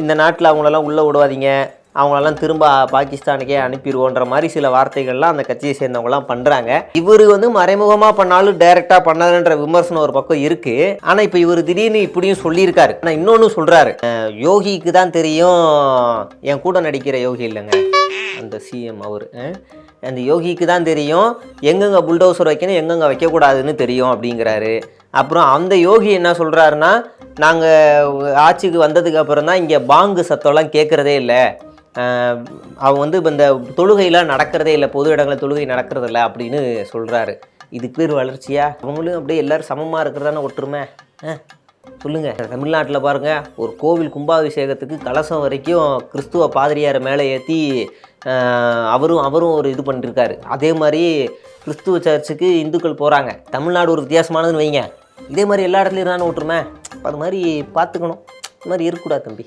இந்த நாட்டில் அவங்களெல்லாம் உள்ளே விடுவாதீங்க, அவங்களெல்லாம் திரும்ப பாகிஸ்தானுக்கே அனுப்பிடுவோன்ற மாதிரி சில வார்த்தைகள்லாம் அந்த கட்சியை சேர்ந்தவங்கலாம் பண்ணுறாங்க. இவர் வந்து மறைமுகமாக பண்ணாலும் டைரெக்டாக பண்ணாதுன்ற விமர்சனம் ஒரு பக்கம் இருக்குது. ஆனால் இப்போ இவர் திடீர்னு இப்படியும் சொல்லியிருக்காரு. ஆனால் இன்னொன்று சொல்கிறாரு, யோகிக்கு தான் தெரியும், என் கூட நடிக்கிற யோகி இல்லைங்க அந்த சிஎம் அவர், அந்த யோகிக்கு தான் தெரியும் எங்கெங்கே புல்டோசர் வைக்கணும் எங்கெங்கே வைக்கக்கூடாதுன்னு தெரியும் அப்படிங்கிறாரு. அப்புறம் அந்த யோகி என்ன சொல்கிறாருன்னா, நாங்கள் ஆட்சிக்கு வந்ததுக்கு அப்புறம் தான் இங்கே பாங்கு சத்தம்லாம் கேட்குறதே இல்லை, அவங்க வந்து இப்போ இந்த தொழுகையெல்லாம் நடக்கிறதே இல்லை, பொது இடங்களில் தொழுகை நடக்கிறதில்ல அப்படின்னு சொல்கிறாரு. இதுக்கு பேர் வளர்ச்சியா? அவங்களும் அப்படியே எல்லோரும் சமமாக இருக்கிறதான ஒற்றுமை சொல்லுங்கள். தமிழ்நாட்டில் பாருங்கள், ஒரு கோவில் கும்பாபிஷேகத்துக்கு கலசம் வரைக்கும் கிறிஸ்துவ பாதிரியாரை மேலே ஏற்றி அவரும் ஒரு இது பண்ணிருக்காரு. அதே மாதிரி கிறிஸ்துவ சர்ச்சுக்கு இந்துக்கள் போகிறாங்க. தமிழ்நாடு ஒரு வித்தியாசமானதுன்னு வைங்க, இதே மாதிரி எல்லா இடத்துலையும் இருந்தானே ஒற்றுமை. அது மாதிரி பார்த்துக்கணும், இது மாதிரி இருக்கக்கூடாது தம்பி.